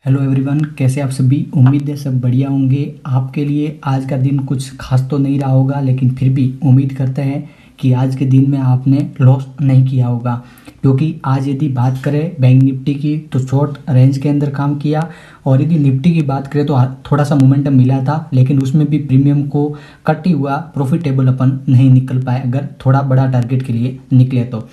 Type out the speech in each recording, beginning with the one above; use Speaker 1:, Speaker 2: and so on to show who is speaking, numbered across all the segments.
Speaker 1: Hello everyone, कैसे आप सभी। उम्मीद है सब बढ़िया होंगे। आपके लिए आज का दिन कुछ खास तो नहीं रहा होगा, लेकिन फिर भी उम्मीद करते हैं कि आज के दिन में आपने लॉस नहीं किया होगा। क्योंकि आज यदि बात करें बैंक निफ्टी की तो शॉर्ट रेंज के अंदर काम किया, और यदि निफ्टी की बात करें तो थोड़ा सा मोमेंटम मिला था, लेकिन उसमें भी प्रीमियम को कटी हुआ प्रॉफिटेबल अपन नहीं निकल पाए, अगर थोड़ा बड़ा टारगेट के लिए निकले तो।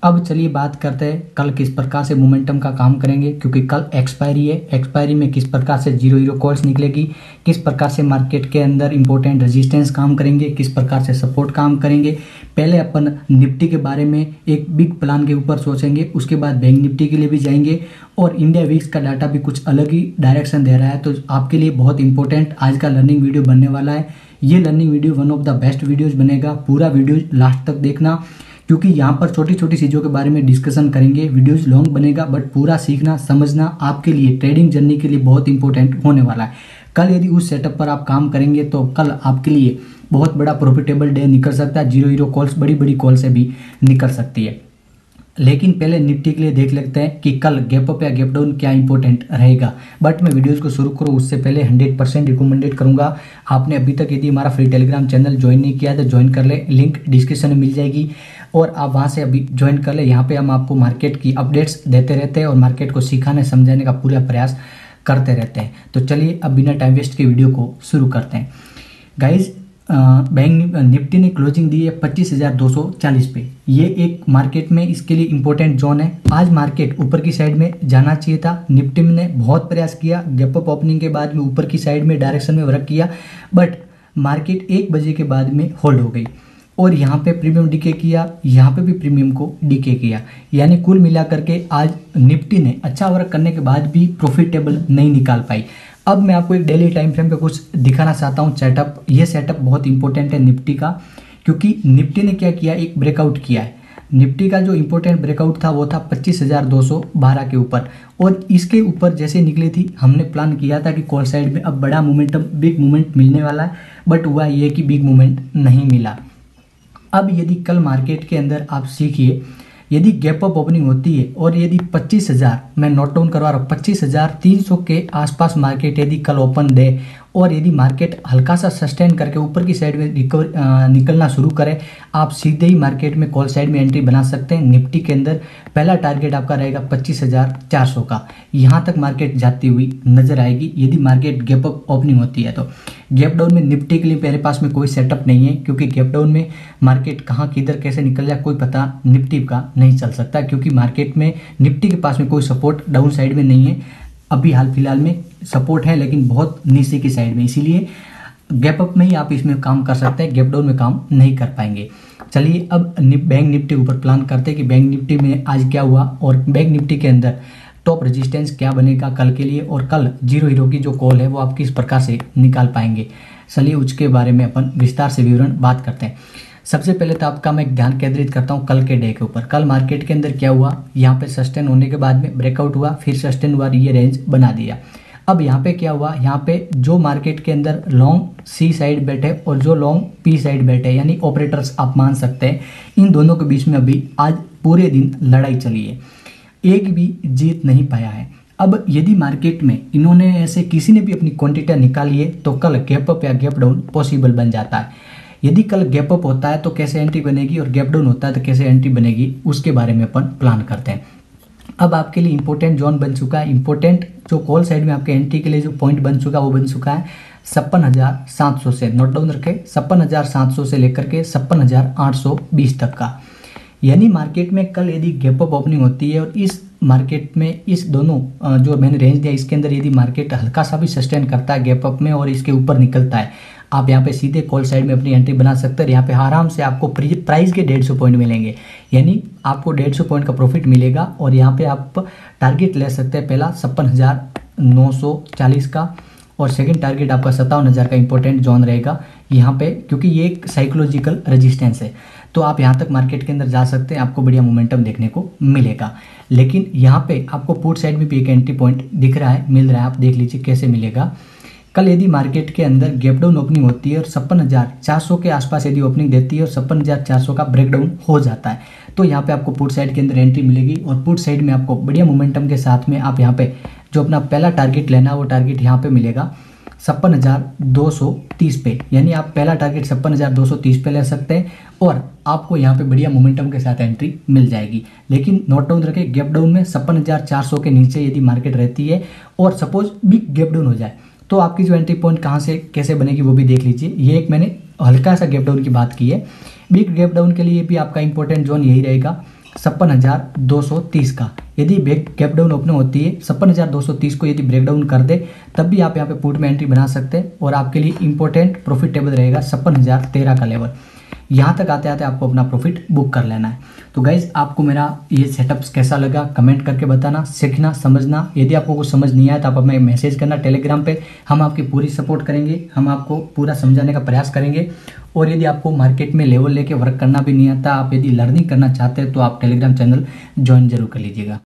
Speaker 1: अब चलिए बात करते हैं कल किस प्रकार से मोमेंटम का काम करेंगे, क्योंकि कल एक्सपायरी है। एक्सपायरी में किस प्रकार से जीरो हीरो कॉल्स निकलेगी, किस प्रकार से मार्केट के अंदर इंपॉर्टेंट रेजिस्टेंस काम करेंगे, किस प्रकार से सपोर्ट काम करेंगे। पहले अपन निफ्टी के बारे में एक बिग प्लान के ऊपर सोचेंगे, उसके बाद बैंक निफ्टी के लिए भी जाएंगे। और इंडिया वीक्स का डाटा भी कुछ अलग ही डायरेक्शन दे रहा है, तो आपके लिए बहुत इंपॉर्टेंट आज का लर्निंग वीडियो बनने वाला है। ये learning video one of the best videos बनेगा। पूरा वीडियो लास्ट तक देखना, क्योंकि यहाँ पर छोटी छोटी चीज़ों के बारे में डिस्कशन करेंगे। वीडियोज लॉन्ग बनेगा, बट पूरा सीखना समझना आपके लिए ट्रेडिंग जर्नी के लिए बहुत इंपॉर्टेंट होने वाला है। कल यदि उस सेटअप पर आप काम करेंगे तो कल आपके लिए बहुत बड़ा प्रॉफिटेबल डे निकल सकता है। जीरो हीरो कॉल्स, बड़ी बड़ी कॉल से भी निकल सकती है। लेकिन पहले निफ्टी के लिए देख लेते हैं कि कल गैप अप या गैप डाउन क्या इंपॉर्टेंट रहेगा। बट मैं वीडियोस को शुरू करूँ उससे पहले 100% रिकमेंडेड करूंगा, आपने अभी तक यदि हमारा फ्री टेलीग्राम चैनल ज्वाइन नहीं किया है तो ज्वाइन कर ले, लिंक डिस्क्रिप्शन में मिल जाएगी और आप वहां से अभी ज्वाइन कर ले। यहाँ पे हम आपको मार्केट की अपडेट्स देते रहते हैं और मार्केट को सिखाने समझाने का पूरा प्रयास करते रहते हैं। तो चलिए अब बिना टाइम वेस्ट के वीडियो को शुरू करते हैं। गाइज, बैंक निफ्टी ने क्लोजिंग दी है 25,240 पे। ये एक मार्केट में इसके लिए इंपॉर्टेंट जोन है। आज मार्केट ऊपर की साइड में जाना चाहिए था। निफ्टी ने बहुत प्रयास किया, गैप अप ओपनिंग के बाद में ऊपर की साइड में डायरेक्शन में वर्क किया, बट मार्केट 1 बजे के बाद में होल्ड हो गई और यहाँ पे प्रीमियम डीके किया, यहाँ पे भी प्रीमियम को डीके किया। यानी कुल मिलाकर के आज निफ्टी ने अच्छा वर्क करने के बाद भी प्रॉफिटेबल नहीं निकाल पाई। अब मैं आपको एक डेली टाइम फ्रेम पे कुछ दिखाना चाहता हूँ सेटअप। ये सेटअप बहुत इंपॉर्टेंट है निफ्टी का, क्योंकि निफ्टी ने क्या किया, एक ब्रेकआउट किया है। निफ्टी का जो इंपॉर्टेंट ब्रेकआउट था वो था 25,212 के ऊपर, और इसके ऊपर जैसे निकली थी हमने प्लान किया था कि कॉल साइड में अब बड़ा मोमेंटम, बिग मूवमेंट मिलने वाला है, बट हुआ ये कि बिग मूवमेंट नहीं मिला। अब यदि कल मार्केट के अंदर आप सीखिए, यदि गैप अप ओपनिंग होती है और यदि 25,000, मैं नोट डाउन करवा रहा हूँ, 25,300 के आसपास मार्केट यदि कल ओपन दे और यदि मार्केट हल्का सा सस्टेन करके ऊपर की साइड में निकलना शुरू करे, आप सीधे ही मार्केट में कॉल साइड में एंट्री बना सकते हैं। निफ्टी के अंदर पहला टारगेट आपका रहेगा 25,400 का। यहाँ तक मार्केट जाती हुई नजर आएगी यदि मार्केट गैप अप ओपनिंग होती है। तो गैप डाउन में निफ्टी के लिए मेरे पास में कोई सेटअप नहीं है, क्योंकि गैप डाउन में मार्केट कहाँ किधर कैसे निकल जाए कोई पता निफ्टी का नहीं चल सकता, क्योंकि मार्केट में निफ्टी के पास में कोई सपोर्ट डाउन साइड में नहीं है। अभी हाल फिलहाल में सपोर्ट है, लेकिन बहुत नीचे की साइड में, इसीलिए गैप अप में ही आप इसमें काम कर सकते हैं, गैप डाउन में काम नहीं कर पाएंगे। चलिए अब बैंक निफ्टी ऊपर प्लान करते हैं कि बैंक निफ्टी में आज क्या हुआ और बैंक निफ्टी के अंदर टॉप रेजिस्टेंस क्या बनेगा कल के लिए, और कल जीरो हीरो की जो कॉल है वो आप किस प्रकार से निकाल पाएंगे। चलिए उसके बारे में अपन विस्तार से विवरण बात करते हैं। सबसे पहले तो आपका मैं ध्यान केंद्रित करता हूं कल के डे के ऊपर। कल मार्केट के अंदर क्या हुआ, यहाँ पे सस्टेन होने के बाद में ब्रेकआउट हुआ, फिर सस्टेन हुआ, ये रेंज बना दिया। अब यहाँ पे क्या हुआ, यहाँ पे जो मार्केट के अंदर लॉन्ग सी साइड बैठे और जो लॉन्ग पी साइड बैठे, यानी ऑपरेटर्स आप मान सकते हैं, इन दोनों के बीच में अभी आज पूरे दिन लड़ाई चली है, एक भी जीत नहीं पाया है। अब यदि मार्केट में इन्होंने ऐसे किसी ने भी अपनी क्वांटिटी निकाली है तो कल गैप अप या गैप डाउन पॉसिबल बन जाता है। यदि कल गैप अप होता है तो कैसे एंट्री बनेगी और गैप डाउन होता है तो कैसे एंट्री बनेगी, उसके बारे में अपन प्लान करते हैं। अब आपके लिए इंपॉर्टेंट जोन बन चुका है, इंपॉर्टेंट जो कॉल साइड में आपके एंट्री के लिए जो पॉइंट बन चुका है वो बन चुका है 56,700 से। नोट डाउन रखें, 56,700 से लेकर के 56,820 तक का। यानी मार्केट में कल यदि गैप अप ओपनिंग होती है और इस मार्केट में इस दोनों जो मैंने रेंज दिया इसके अंदर यदि मार्केट हल्का सा भी सस्टेन करता है गैप अप में और इसके ऊपर निकलता है, आप यहाँ पे सीधे कॉल साइड में अपनी एंट्री बना सकते हैं। यहाँ पे आराम से आपको प्राइस के 150 पॉइंट मिलेंगे, यानी आपको 150 पॉइंट का प्रॉफिट मिलेगा। और यहाँ पे आप टारगेट ले सकते हैं, पहला 56,940 का और सेकंड टारगेट आपका 57,000 का इंपॉर्टेंट जोन रहेगा यहाँ पे, क्योंकि ये एक साइकोलॉजिकल रेजिस्टेंस है। तो आप यहाँ तक मार्केट के अंदर जा सकते हैं, आपको बढ़िया मोमेंटम देखने को मिलेगा। लेकिन यहाँ पे आपको पुट साइड में भी एक एंट्री पॉइंट दिख रहा है, मिल रहा है, आप देख लीजिए कैसे मिलेगा। कल यदि मार्केट के अंदर गैप डाउन ओपनिंग होती है और 56,400 के आसपास यदि ओपनिंग देती है और 56,400 का ब्रेकडाउन हो जाता है, तो यहाँ पे आपको पुट साइड के अंदर एंट्री मिलेगी और पुट साइड में आपको बढ़िया मोमेंटम के साथ में आप यहाँ पे जो अपना पहला टारगेट लेना वो टारगेट यहाँ पे मिलेगा 56,230 पे, यानी आप पहला टारगेट 56,230 पे ले सकते हैं और आपको यहाँ पे बढ़िया मोमेंटम के साथ एंट्री मिल जाएगी। लेकिन नोट डाउन रखें, गैप डाउन में 56,400 के नीचे यदि मार्केट रहती है और सपोज बिग गैप डाउन हो जाए तो आपकी जो एंट्री पॉइंट कहाँ से कैसे बनेगी वो भी देख लीजिए। ये एक मैंने हल्का सा गैप डाउन की बात की है। बिग गैप डाउन के लिए भी आपका इंपॉर्टेंट जोन यही रहेगा 56,230 का। यदि बिग गैप डाउन ओपन होती है 56,230 को यदि ब्रेक डाउन कर दे तब भी आप यहाँ पे पुट में एंट्री बना सकते हैं और आपके लिए इंपॉर्टेंट प्रॉफिटेबल रहेगा 56,013 का लेवल। यहाँ तक आते आते आपको अपना प्रॉफिट बुक कर लेना है। तो गाइज आपको मेरा ये सेटअप्स कैसा लगा कमेंट करके बताना, सीखना समझना। यदि आपको कुछ समझ नहीं आया तो आप हमें मैसेज करना टेलीग्राम पे, हम आपकी पूरी सपोर्ट करेंगे, हम आपको पूरा समझाने का प्रयास करेंगे। और यदि आपको मार्केट में लेवल लेके वर्क करना भी नहीं आता, आप यदि लर्निंग करना चाहते हैं तो आप टेलीग्राम चैनल ज्वाइन जरूर कर लीजिएगा।